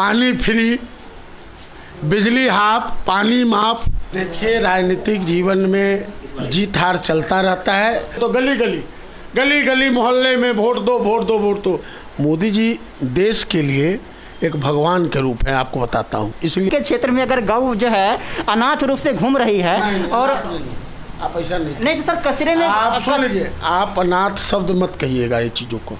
पानी फ्री, बिजली हाफ, पानी माफ। देखिए, राजनीतिक जीवन में जीत हार चलता रहता है, तो गली गली मोहल्ले में वोट दो वोट दो वोट दो। मोदी जी देश के लिए एक भगवान के रूप है, आपको बताता हूँ। इसलिए के क्षेत्र में अगर गौ जो है अनाथ रूप से घूम रही है और आप ऐसा नहीं तो सर कचरे में आप सुन लीजिए, आप अनाथ शब्द मत कहिएगा ये चीज़ों को।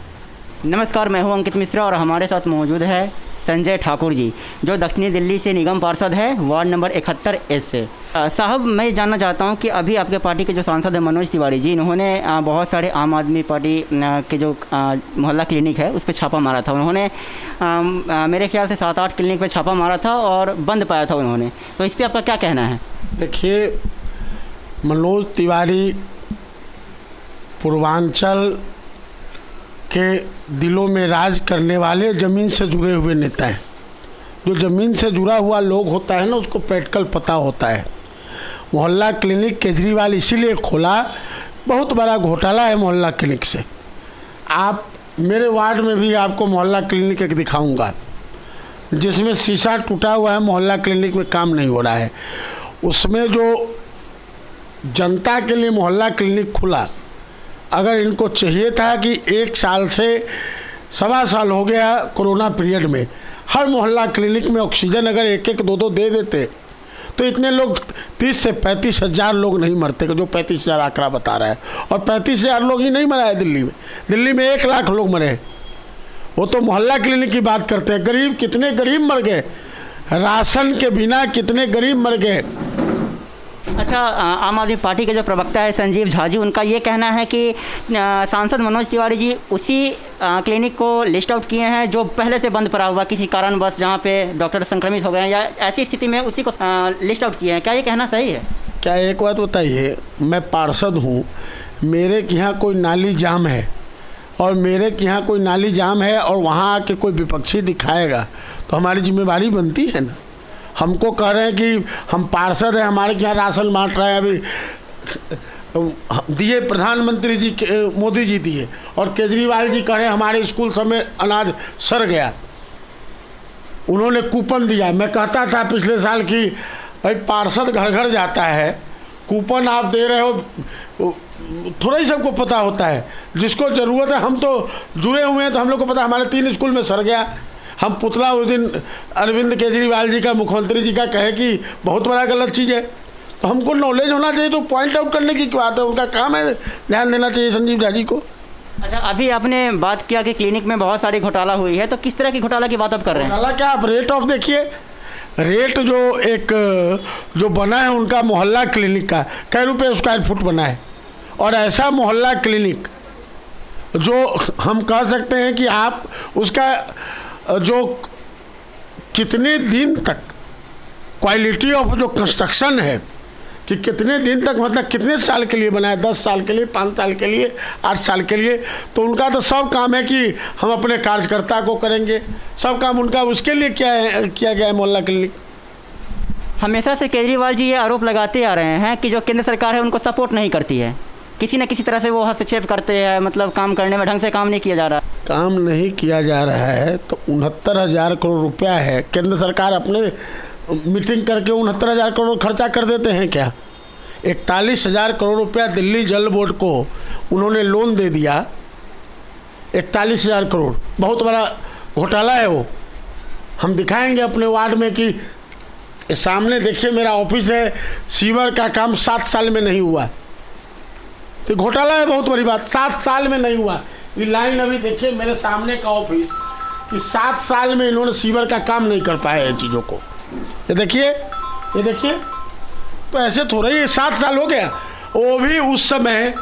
नमस्कार, मैं हूं अंकित मिश्रा और हमारे साथ मौजूद है संजय ठाकुर जी, जो दक्षिणी दिल्ली से निगम पार्षद है, वार्ड नंबर 71 से। साहब, मैं जानना चाहता हूं कि अभी आपके पार्टी के जो सांसद हैं मनोज तिवारी जी, इन्होंने बहुत सारे आम आदमी पार्टी के जो मोहल्ला क्लिनिक है उस पर छापा मारा था। उन्होंने मेरे ख्याल से 7-8 क्लिनिक पे छापा मारा था और बंद पाया था उन्होंने, तो इस पर आपका क्या कहना है? देखिए, मनोज तिवारी पूर्वांचल के दिलों में राज करने वाले ज़मीन से जुड़े हुए नेता हैं। जो ज़मीन से जुड़ा हुआ लोग होता है ना, उसको प्रैक्टिकल पता होता है। मोहल्ला क्लिनिक केजरीवाल इसीलिए खोला, बहुत बड़ा घोटाला है मोहल्ला क्लिनिक से। आप मेरे वार्ड में भी आपको मोहल्ला क्लिनिक एक दिखाऊंगा, जिसमें शीशा टूटा हुआ है, मोहल्ला क्लिनिक में काम नहीं हो रहा है। उसमें जो जनता के लिए मोहल्ला क्लिनिक खुला, अगर इनको चाहिए था कि 1 साल से 1.25 साल हो गया कोरोना पीरियड में, हर मोहल्ला क्लिनिक में ऑक्सीजन अगर 1-1, 2-2 दे देते तो इतने लोग 30 से 35 हज़ार लोग नहीं मरते, जो 35 हज़ार आंकड़ा बता रहा है। और 35 हज़ार लोग ही नहीं मरा है दिल्ली में 1 लाख लोग मरे हैं। वो तो मोहल्ला क्लिनिक की बात करते हैं। गरीब, कितने गरीब मर गए, राशन के बिना कितने गरीब मर गए। अच्छा, आम आदमी पार्टी के जो प्रवक्ता है संजीव झा जी, उनका ये कहना है कि सांसद मनोज तिवारी जी उसी क्लिनिक को लिस्ट आउट किए हैं जो पहले से बंद पड़ा हुआ किसी कारणवश, जहाँ पे डॉक्टर संक्रमित हो गए हैं या ऐसी स्थिति में उसी को लिस्ट आउट किए हैं। क्या ये कहना सही है? क्या एक बात बताइए, मैं पार्षद हूँ, मेरे के यहाँ कोई नाली जाम है और मेरे के यहाँ कोई नाली जाम है और वहाँ आके कोई विपक्षी दिखाएगा तो हमारी जिम्मेवारी बनती है ना। हमको कह रहे हैं कि हम पार्षद हैं, हमारे यहाँ राशन बांट रहे हैं, अभी दिए प्रधानमंत्री जी मोदी जी दिए, और केजरीवाल जी कह रहे हैं हमारे स्कूल सब में अनाज सड़ गया, उन्होंने कूपन दिया। मैं कहता था पिछले साल कि भाई पार्षद घर घर जाता है, कूपन आप दे रहे हो, थोड़ा ही सबको पता होता है, जिसको ज़रूरत है। हम तो जुड़े हुए हैं तो हम लोग को पता, हमारे 3 स्कूल में सड़ गया। हम पुतला उस दिन अरविंद केजरीवाल जी का, मुख्यमंत्री जी का कहे कि बहुत बड़ा गलत चीज़ है, तो हमको नॉलेज होना चाहिए, तो पॉइंट आउट करने की बात है, उनका काम है, ध्यान देना चाहिए संजीव झा जी को। अच्छा, अभी आपने बात किया कि क्लिनिक में बहुत सारी घोटाला हुई है, तो किस तरह की घोटाला की बात आप कर रहे हैं? घोटाला क्या, आप रेट ऑफ देखिए, रेट जो बना है उनका मोहल्ला क्लिनिक का, कै रुपये स्क्वायर फुट बना है। और ऐसा मोहल्ला क्लिनिक जो हम कह सकते हैं कि आप उसका जो कितने दिन तक क्वालिटी ऑफ जो कंस्ट्रक्शन है, कि कितने दिन तक, मतलब कितने साल के लिए बना है, 10 साल के लिए, 5 साल के लिए, 8 साल के लिए, तो उनका तो सब काम है कि हम अपने कार्यकर्ता को करेंगे, सब काम उनका। उसके लिए किया गया है मोहल्ला क्लिनिक। हमेशा से केजरीवाल जी ये आरोप लगाते आ रहे हैं कि जो केंद्र सरकार है उनको सपोर्ट नहीं करती है, किसी न किसी तरह से वो हस्तक्षेप करते हैं, मतलब काम करने में ढंग से काम नहीं किया जा रहा। काम नहीं किया जा रहा है तो 69,000 करोड़ रुपया है, केंद्र सरकार अपने मीटिंग करके 69,000 करोड़ खर्चा कर देते हैं क्या? 41,000 करोड़ रुपया दिल्ली जल बोर्ड को उन्होंने लोन दे दिया, 41,000 करोड़, बहुत बड़ा घोटाला है वो। हम दिखाएंगे अपने वार्ड में कि सामने देखिए मेरा ऑफिस है, सीवर का काम 7 साल में नहीं हुआ, तो घोटाला है, बहुत बड़ी बात। 7 साल में नहीं हुआ। ये लाइन अभी देखिए मेरे सामने का ऑफिस, कि 7 साल में इन्होंने सीवर का काम नहीं कर पाए इन चीज़ों को। ये देखिए, तो ऐसे थोड़ा ही 7 साल हो गया। वो भी उस समय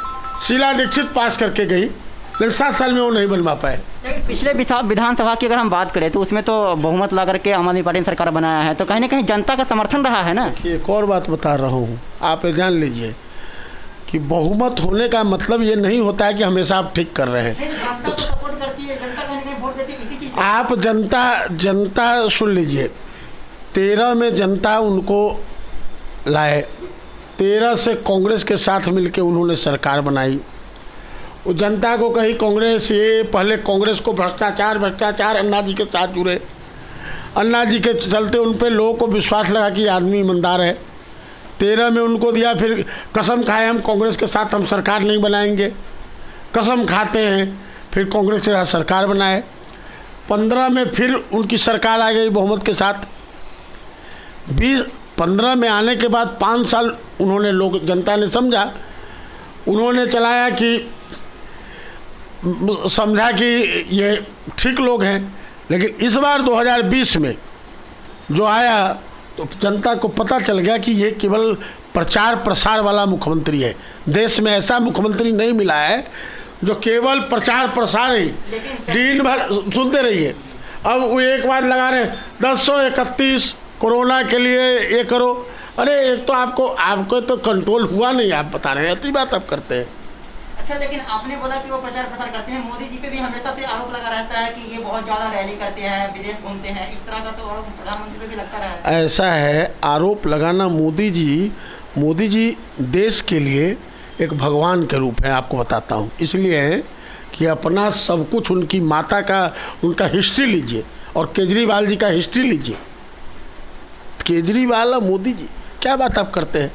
शीला दीक्षित पास करके गई, लेकिन 7 साल में वो नहीं बनवा पाए। पिछले विधानसभा की अगर हम बात करें तो उसमें तो बहुमत ला करके आम आदमी पार्टी ने सरकार बनाया है, तो कहीं ना कहीं जनता का समर्थन रहा है ना। एक और बात बता रहा हूँ, आप जान लीजिए कि बहुमत होने का मतलब ये नहीं होता है कि हमेशा आप ठीक कर रहे हैं। आप जनता सुन लीजिए, 13 में जनता उनको लाए, 13 से कांग्रेस के साथ मिलके उन्होंने सरकार बनाई। वो जनता को कही कांग्रेस, ये पहले कांग्रेस को भ्रष्टाचार अन्ना जी के साथ जुड़े, अन्ना जी के चलते उन पे लोगों को विश्वास लगा कि आदमी ईमानदार है। 13 में उनको दिया, फिर कसम खाए हम कांग्रेस के साथ हम सरकार नहीं बनाएंगे, कसम खाते हैं, फिर कांग्रेस के साथ सरकार बनाए। 15 में फिर उनकी सरकार आ गई बहुमत के साथ। 15 में आने के बाद 5 साल उन्होंने, लोग जनता ने समझा, उन्होंने चलाया कि समझा कि ये ठीक लोग हैं। लेकिन इस बार 2020 में जो आया तो जनता को पता चल गया कि ये केवल प्रचार प्रसार वाला मुख्यमंत्री है। देश में ऐसा मुख्यमंत्री नहीं मिला है जो केवल प्रचार प्रसार ही दिन भर। सुनते रहिए, अब वो एक बार लगा रहे 1031 कोरोना के लिए ये करो। अरे एक तो आपको तो कंट्रोल हुआ नहीं, आप बता रहे हैं, इतनी बात आप करते हैं। अच्छा, लेकिन आपने बोला कि वो प्रचार प्रसार करते हैं, मोदी जी पे भी हमेशा से आरोप लगा रहता है कि ये बहुत ज़्यादा रैली करते हैं, विदेश घूमते हैं, इस तरह का तो आरोप प्रधानमंत्री पे भी लगता रहा है। ऐसा है, आरोप लगाना, मोदी जी देश के लिए एक भगवान के रूप है, आपको बताता हूँ। इसलिए है कि अपना सब कुछ, उनकी माता का, उनका हिस्ट्री लीजिए और केजरीवाल जी का हिस्ट्री लीजिए। केजरीवाल और मोदी जी, क्या बात आप करते हैं।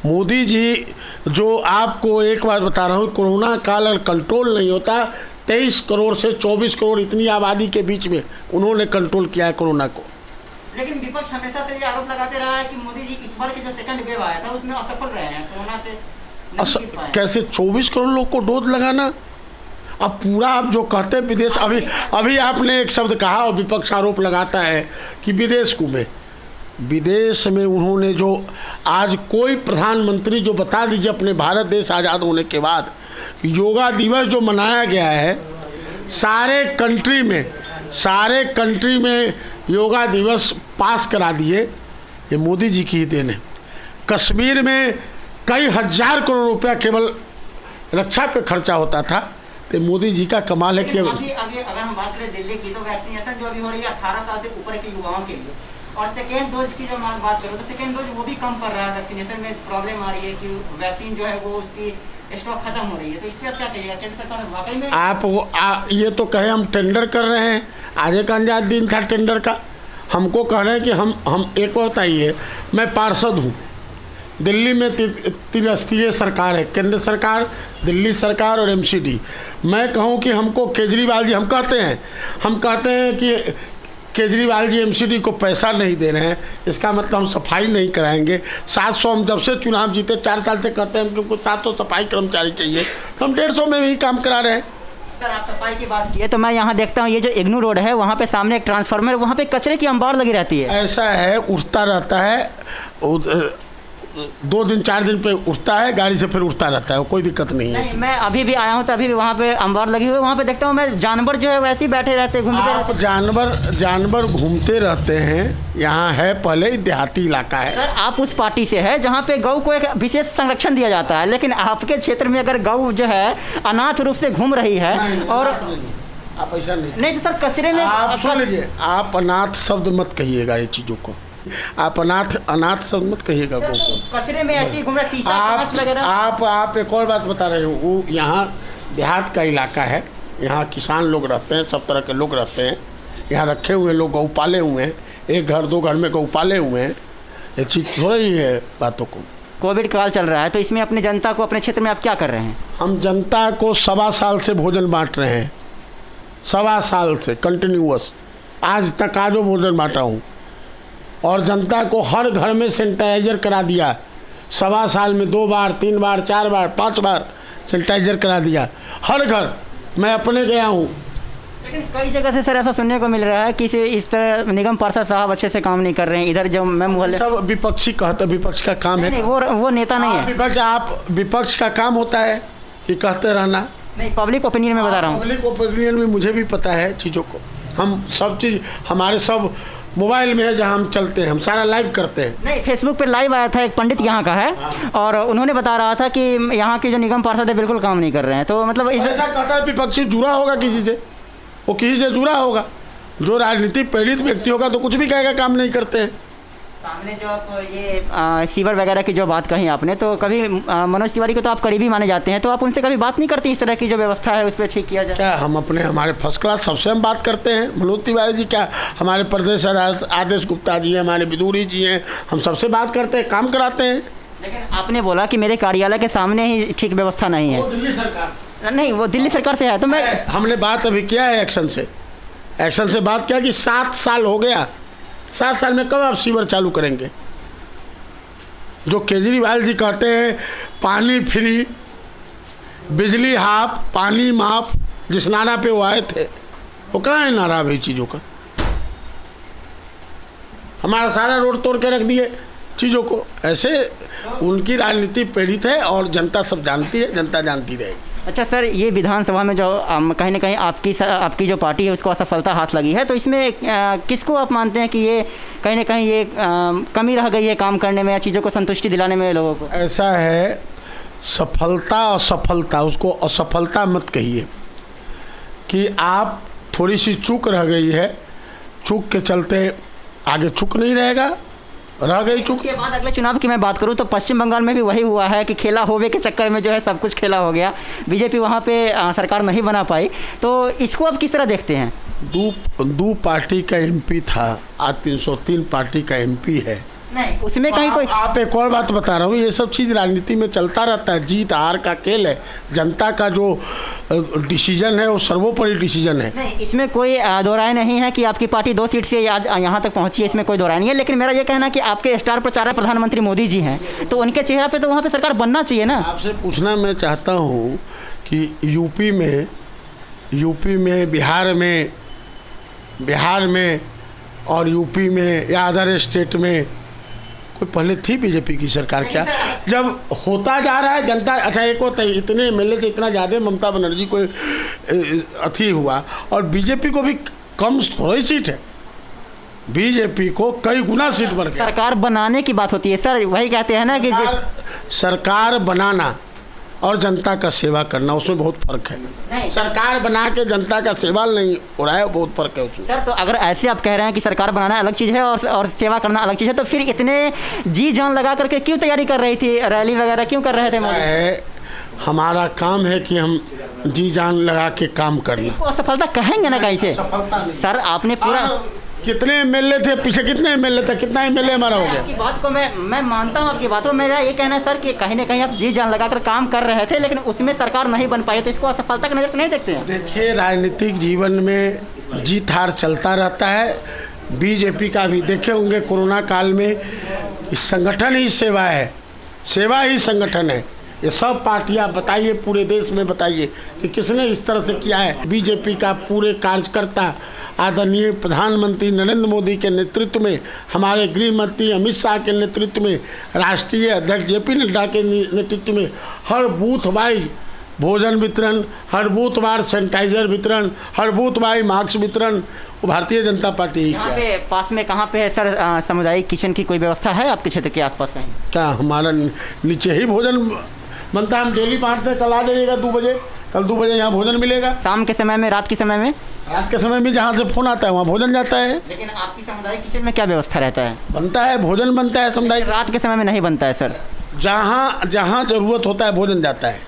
मोदी जी जो, आपको एक बात बता रहा हूँ, कोरोना काल अगर कंट्रोल नहीं होता, 23 करोड़ से 24 करोड़ इतनी आबादी के बीच में उन्होंने कंट्रोल किया है कोरोना को। लेकिन विपक्ष हमेशा से ये आरोप लगाते रहा है कि मोदी जी इस बार के जो सेकंड वेव आया था उसमें असफल रहे हैं, कोरोना से कैसे 24 करोड़ लोग को डोज लगाना। अब पूरा आप जो कहते हैं विदेश, अभी आपने एक शब्द कहा और विपक्ष आरोप लगाता है कि विदेश घूमे। विदेश में उन्होंने जो, आज कोई प्रधानमंत्री जो बता दीजिए अपने भारत देश आज़ाद होने के बाद योगा दिवस जो मनाया गया है, सारे कंट्री में योगा दिवस पास करा दिए, ये मोदी जी की ही देन है। कश्मीर में कई हजार करोड़ रुपया केवल रक्षा पे खर्चा होता था, तो मोदी जी का कमाल है कि अभी अगर हम बात करें दिल्ली की, तो वैक्सीनेशन जो अभी हो रही है 18 साल से ऊपर के युवाओं के लिए, और सेकेंड डोज की जो बात करो तो सेकेंड डोज वो भी कम पड़ रहा है। वैक्सीनेशन में प्रॉब्लम आ रही है कि वैक्सीन जो है वो उसकी स्टॉक खत्म हो रही है, तो इस पर क्या कहिएगा, केंद्र सरकार वाकई में आप ये तो कहे हम टेंडर कर रहे हैं, आज एक अंजाद दिन था टेंडर का, हमको कह रहे हैं कि हम एक बात आई है, मैं पार्षद हूँ, दिल्ली में त्रिस्तरीय सरकार है, केंद्र सरकार, दिल्ली सरकार और एमसीडी। मैं कहूँ कि हमको केजरीवाल जी, हम कहते हैं कि केजरीवाल जी एमसीडी को पैसा नहीं दे रहे हैं, इसका मतलब हम सफाई नहीं कराएंगे। 700 हम जब से चुनाव जीते 4 साल से कहते हैं हमको 700 सफाई कर्मचारी चाहिए, तो हम 150 में भी काम करा रहे हैं। सर, आप सफाई की बात की तो मैं यहाँ देखता हूँ, ये जो इग्नू रोड है वहाँ पे सामने एक ट्रांसफार्मर, वहाँ पे कचरे की अंबार लगी रहती है। ऐसा है, उठता रहता है, 2 दिन 4 दिन पे उठता है, गाड़ी से फिर उठता रहता है, कोई दिक्कत नहीं है। नहीं, मैं अभी भी आया हूँ तो अभी भी वहाँ पे अंबार लगी हुई है, वहाँ पे देखता हूँ मैं, जानवर जो है वैसे ही बैठे रहते हैं, घूमते रहते हैं। जानवर घूमते रहते हैं, यहाँ है पहले ही देहाती इलाका है। सर, आप उस पार्टी से है जहाँ पे गौ को एक विशेष संरक्षण दिया जाता है, लेकिन आपके क्षेत्र में अगर गौ जो है अनाथ रूप से घूम रही है और आप ऐसा नहीं तो सर कचरे में, आप सुन लीजिए, आप अनाथ शब्द मत कहिएगा, ये चीज़ों को आप अनाथ शब्द मत कहिएगा गौ को। कचरे में ऐसे ही घूम रहे, शीशा कांच वगैरह। आप एक और बात बता रहे हूँ, वो यहाँ देहात का इलाका है, यहाँ किसान लोग रहते हैं, सब तरह के लोग रहते हैं, यहाँ रखे हुए लोग गौ पाले हुए हैं, 1 घर 2 घर में गौ पाले हुए हैं, ये चीज़ हो रही है बातों को। कोविड काल चल रहा है, तो इसमें अपनी जनता को, अपने क्षेत्र में आप क्या कर रहे हैं? हम जनता को 1.25 साल से भोजन बांट रहे हैं, 1.25 साल से कंटिन्यूअस, आज तक आजो भोजन बांटा हूँ, और जनता को हर घर में सैनिटाइजर करा दिया। 1.25 साल में 2 बार 3 बार 4 बार 5 बार सैनिटाइजर करा दिया, हर घर मैं अपने गया हूँ। लेकिन कई जगह से सर ऐसा सुनने को मिल रहा है कि इस तरह निगम पार्षद साहब अच्छे से काम नहीं कर रहे हैं, इधर जो मैं मोहल्ले, सब विपक्षी कहते, विपक्ष का काम है। नहीं, वो नेता नहीं है। विपक्ष का काम होता है कि कहते रहना। नहीं, पब्लिक ओपिनियन में बता रहा हूँ। पब्लिक ओपिनियन में मुझे भी पता है चीज़ों को, हम सब चीज़ हमारे सब मोबाइल में है, जहाँ हम चलते हैं, हम सारा लाइव करते हैं। नहीं, फेसबुक पे लाइव आया था, एक पंडित यहाँ का है, और उन्होंने बता रहा था कि यहाँ के जो निगम पार्षद है बिल्कुल काम नहीं कर रहे हैं, तो मतलब ऐसा कहता है विपक्षी जुड़ा होगा किसी से, वो किसी से जुड़ा होगा, जो राजनीतिक प्रेरित व्यक्ति होगा तो कुछ भी कहेगा, काम नहीं करते हैं। सामने जो आप ये सीवर वगैरह की जो बात कही आपने, तो कभी मनोज तिवारी को तो आप करीबी माने जाते हैं, तो आप उनसे कभी बात नहीं करती इस तरह की जो व्यवस्था है उस पर ठीक किया जाए? क्या हम अपने हमारे फर्स्ट क्लास सबसे हम बात करते हैं। मनोज तिवारी जी क्या, हमारे प्रदेश आदेश गुप्ता जी हैं, हमारे विदुरी जी हैं, हम सबसे बात करते हैं, काम कराते हैं। लेकिन आपने बोला कि मेरे कार्यालय के सामने ही ठीक व्यवस्था नहीं है। वो दिल्ली सरकार नहीं, वो दिल्ली सरकार से है, तो मैं हमने बात अभी किया है एक्शन से बात किया कि 7 साल हो गया, 7 साल में कब आप सीवर चालू करेंगे? जो केजरीवाल जी कहते हैं पानी फ्री, बिजली हाफ, पानी माफ, जिस नारा पे वो आए थे, वो कहाँ है नारा अभी चीज़ों का? हमारा सारा रोड तोड़ के रख दिए चीज़ों को। ऐसे उनकी राजनीति प्रेरित है और जनता सब जानती है, जनता जानती रहेगी। अच्छा सर, ये विधानसभा में जो कहीं ना कहीं आपकी जो पार्टी है उसको असफलता हाथ लगी है, तो इसमें किसको आप मानते हैं कि ये कहीं ना कहीं ये कमी रह गई है काम करने में या चीज़ों को संतुष्टि दिलाने में लोगों को? ऐसा है, सफलता असफलता, उसको असफलता मत कहिए, कि आप थोड़ी सी चूक रह गई है, चूक के चलते आगे चूक नहीं रहेगा, रह गई चूक। के बाद अगले चुनाव की मैं बात करूं तो पश्चिम बंगाल में भी वही हुआ है कि खेला होवे के चक्कर में जो है सब कुछ खेला हो गया, बीजेपी वहां पे सरकार नहीं बना पाई, तो इसको आप किस तरह देखते हैं? दो पार्टी का एमपी था, आज 303 पार्टी का एमपी है। नहीं, उसमें कहीं कोई आप एक और बात बता रहा हूँ, ये सब चीज़ राजनीति में चलता रहता है, जीत हार का खेल है, जनता का जो डिसीजन है वो सर्वोपरि डिसीजन है। नहीं, इसमें कोई दो राय नहीं है कि आपकी पार्टी 2 सीट से आज यहाँ तक पहुँची है, इसमें कोई दो राय नहीं है, लेकिन मेरा ये कहना है कि आपके स्टार प्रचारक प्रधानमंत्री मोदी जी हैं, तो उनके चेहरे पे तो वहाँ पे सरकार बनना चाहिए ना। आपसे पूछना मैं चाहता हूँ कि यूपी में बिहार में और यूपी में या अदर स्टेट में कोई पहले थी बीजेपी की सरकार क्या? जब होता जा रहा है जनता, अच्छा एक होता है इतने एमएलए से इतना ज़्यादा ममता बनर्जी को अथी हुआ, और बीजेपी को भी कम थोड़ी सीट है, बीजेपी को कई गुना सीट बढ़ गया। सरकार बनाने की बात होती है सर, वही कहते हैं ना कि सरकार बनाना और जनता का सेवा करना, उसमें बहुत फर्क है। सरकार बना के जनता का सेवा नहीं हो रहा है, बहुत फर्क है उसमें। सर, तो अगर ऐसे आप कह रहे हैं कि सरकार बनाना अलग चीज़ है और सेवा करना अलग चीज़ है, तो फिर इतने जी जान लगा करके क्यों तैयारी कर रही थी, रैली वगैरह क्यों कर रहे थे? हमारा काम है कि हम जी जान लगा के काम करना। इसको असफलता कहेंगे ना कहीं से? सर, आपने पूरा कितने एमएलए थे पीछे, कितने एमएलए थे, कितना एमएलए हमारा हो गया? आपकी बात को मैं मानता हूँ, आपकी बात को। मेरा ये कहना है सर कि कहीं ना कहीं आप जी जान लगाकर काम कर रहे थे, लेकिन उसमें सरकार नहीं बन पाई, तो इसको असफलता की नज़र से नहीं देखते हैं? देखिए, राजनीतिक जीवन में जीत हार चलता रहता है। बीजेपी का भी देखे होंगे कोरोना काल में, संगठन ही सेवा है, सेवा ही संगठन है। ये सब पार्टियां बताइए, पूरे देश में बताइए कि किसने इस तरह से किया है। बीजेपी का पूरे कार्यकर्ता आदरणीय प्रधानमंत्री नरेंद्र मोदी के नेतृत्व में, हमारे गृह मंत्री अमित शाह के नेतृत्व में, राष्ट्रीय अध्यक्ष जेपी नड्डा के नेतृत्व में हर बूथ वाइज भोजन वितरण, हर बूथ वार सैनिटाइजर वितरण, हर बूथ वाइज मास्क वितरण, भारतीय जनता पार्टी ही किया है। पास में कहाँ पे है सर सामुदायिक किचन की कोई व्यवस्था है आपके क्षेत्र के आसपास कहीं? क्या हमारा नीचे ही भोजन बनता है, हम डेली बांटते हैं। कल आ जाइएगा 2 बजे, कल 2 बजे यहाँ भोजन मिलेगा। शाम के समय में, रात के समय में? रात के समय में जहाँ से फोन आता है वहाँ भोजन जाता है। लेकिन आपकी सामुदायिक किचन में क्या व्यवस्था रहता है? बनता है, भोजन बनता है सामुदायिक। रात के समय में नहीं बनता है सर? जहाँ जहाँ जरूरत होता है भोजन जाता है।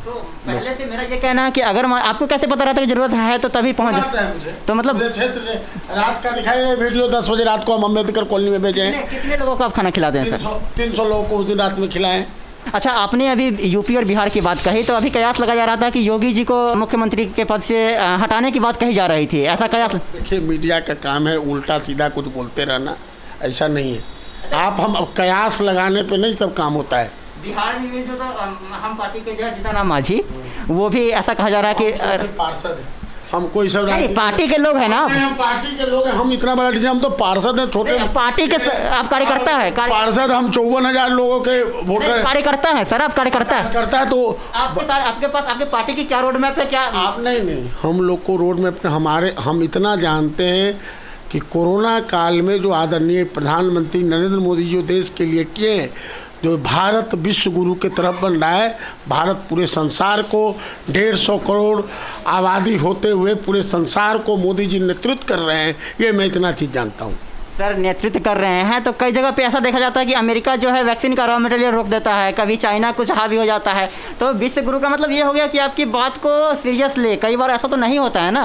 तो पहले से मेरा ये कहना है कि अगर आपको कैसे पता रहता है कि जरूरत है तो तभी पहुँच जाता है मुझे। तो मतलब क्षेत्र से रात का दिखाई वीडियो 10 बजे रात को हम अम्बेडकर कॉलोनी में भेजे हैं। कितने लोगों को आप खाना खिलाते हैं सर? 300 लोगों को उस दिन रात में खिलाएं। अच्छा, आपने अभी यूपी और बिहार की बात कही, तो अभी कयास लगाया जा रहा था कि योगी जी को मुख्यमंत्री के पद से हटाने की बात कही जा रही थी, ऐसा कयास? देखिए, मीडिया का काम है उल्टा सीधा कुछ बोलते रहना, ऐसा नहीं है। आप हम कयास लगाने पे नहीं सब काम होता है। बिहार में जो हम पार्टी के जो जीतन मांझी, वो भी ऐसा कहा जा रहा है कि पार्षद है, हम कोई सब पार्टी के लोग हैं ना, हम पार्टी के लोग हैं, हम इतना बड़ा डिसीजन, हम तो पार्षद हैं, छोटे पार्टी के आप कार्यकर्ता है। पार्षद हम 54,000 लोगों के वोटर कार्यकर्ता है सर, आप कार्यकर्ता है तो आपके पास आपके पार्टी की क्या रोड मैप है? क्या आप नहीं, हम लोग को रोड मैप हम इतना जानते हैं कि कोरोना काल में जो आदरणीय प्रधानमंत्री नरेंद्र मोदी जो देश के लिए किए, जो भारत विश्व गुरु के तरफ बन रहा है, भारत पूरे संसार को 150 करोड़ आबादी होते हुए पूरे संसार को मोदी जी नेतृत्व कर रहे हैं, ये मैं इतना चीज़ जानता हूँ। सर नेतृत्व कर रहे हैं तो कई जगह पे ऐसा देखा जाता है कि अमेरिका जो है वैक्सीन का रॉ मटेरियल रोक देता है, कभी चाइना कुछ हावी हो जाता है। तो विश्व गुरु का मतलब ये हो गया कि आपकी बात को सीरियस ले, कई बार ऐसा तो नहीं होता है ना।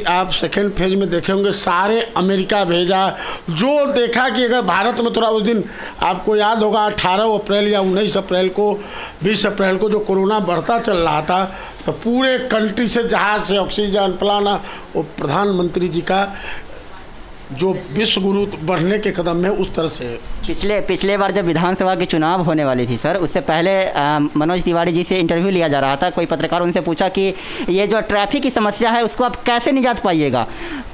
आप सेकेंड फेज में देखे होंगे सारे अमेरिका भेजा, जो देखा कि अगर भारत में थोड़ा उस दिन आपको याद होगा 18 अप्रैल या 19 अप्रैल को 20 अप्रैल को जो कोरोना बढ़ता चल रहा था, तो पूरे कंट्री से जहाज से ऑक्सीजन फलाना, वो प्रधानमंत्री जी का जो विश्व गुरु बढ़ने के कदम है उस तरह से। पिछले बार जब विधानसभा के चुनाव होने वाली थी सर, उससे पहले मनोज तिवारी जी से इंटरव्यू लिया जा रहा था। कोई पत्रकार उनसे पूछा कि ये जो ट्रैफिक की समस्या है उसको आप कैसे निजात पाइएगा,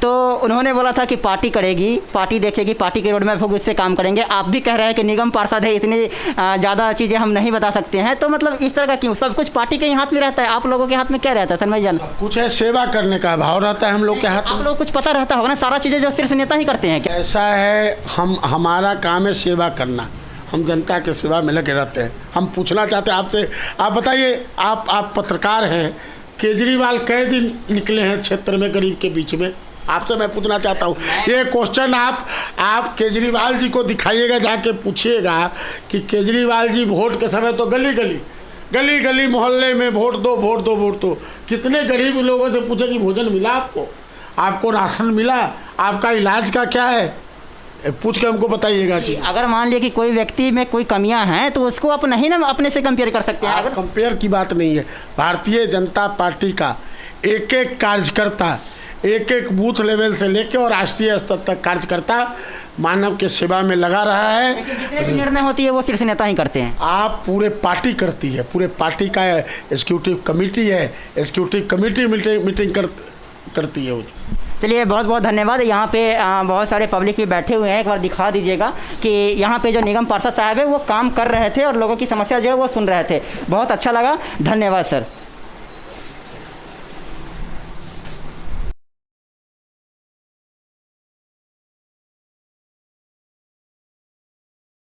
तो उन्होंने बोला था कि पार्टी करेगी, पार्टी देखेगी, पार्टी के रोड मैप होगी, उससे काम करेंगे। आप भी कह रहे हैं कि निगम पार्षद है, इतनी ज़्यादा चीज़ें हम नहीं बता सकते हैं, तो मतलब इस तरह का क्यों? सब कुछ पार्टी के ही हाथ में रहता है, आप लोगों के हाथ में क्या रहता है सर? मैं जान कुछ है, सेवा करने का भाव रहता है हम लोग के हाथ में। आप लोग कुछ पता रहता होगा ना, सारा चीज़ें जो सिर्फ नेता ही करते हैं क्या? ऐसा है, हमारा काम है सेवा करना, हम जनता के सेवा में लगे रहते हैं। हम पूछना चाहते हैं आपसे, आप बताइए, आप पत्रकार हैं, केजरीवाल कई दिन निकले हैं क्षेत्र में गरीब के बीच में, आपसे मैं पूछना चाहता हूँ ये क्वेश्चन आप केजरीवाल जी को दिखाइएगा, जाके पूछिएगा कि केजरीवाल जी वोट के समय तो गली गली मोहल्ले में वोट दो, कितने गरीब लोगों से पूछे कि भोजन मिला आपको राशन मिला, आपका इलाज का क्या है, पूछ के हमको बताइएगा जी। अगर मान लिया कि कोई व्यक्ति में कोई कमियां हैं तो उसको आप नहीं ना अपने से कंपेयर कर सकते हैं। अगर कंपेयर की बात नहीं है, भारतीय जनता पार्टी का एक एक कार्यकर्ता, एक एक बूथ लेवल से लेकर और राष्ट्रीय स्तर तक कार्यकर्ता मानव के सेवा में लगा रहा है। जितने भी निर्णय होती है वो सिर्फ नेता ही करते हैं। आप पूरे पार्टी करती है, पूरे पार्टी का एग्जीक्यूटिव कमेटी है, एग्जीक्यूटिव कमेटी मीटिंग करती है। चलिए बहुत बहुत धन्यवाद। यहाँ पे बहुत सारे पब्लिक भी बैठे हुए हैं, एक बार दिखा दीजिएगा कि यहाँ पे जो निगम पार्षद साहब है वो काम कर रहे थे और लोगों की समस्या जो है वो सुन रहे थे। बहुत अच्छा लगा, धन्यवाद सर।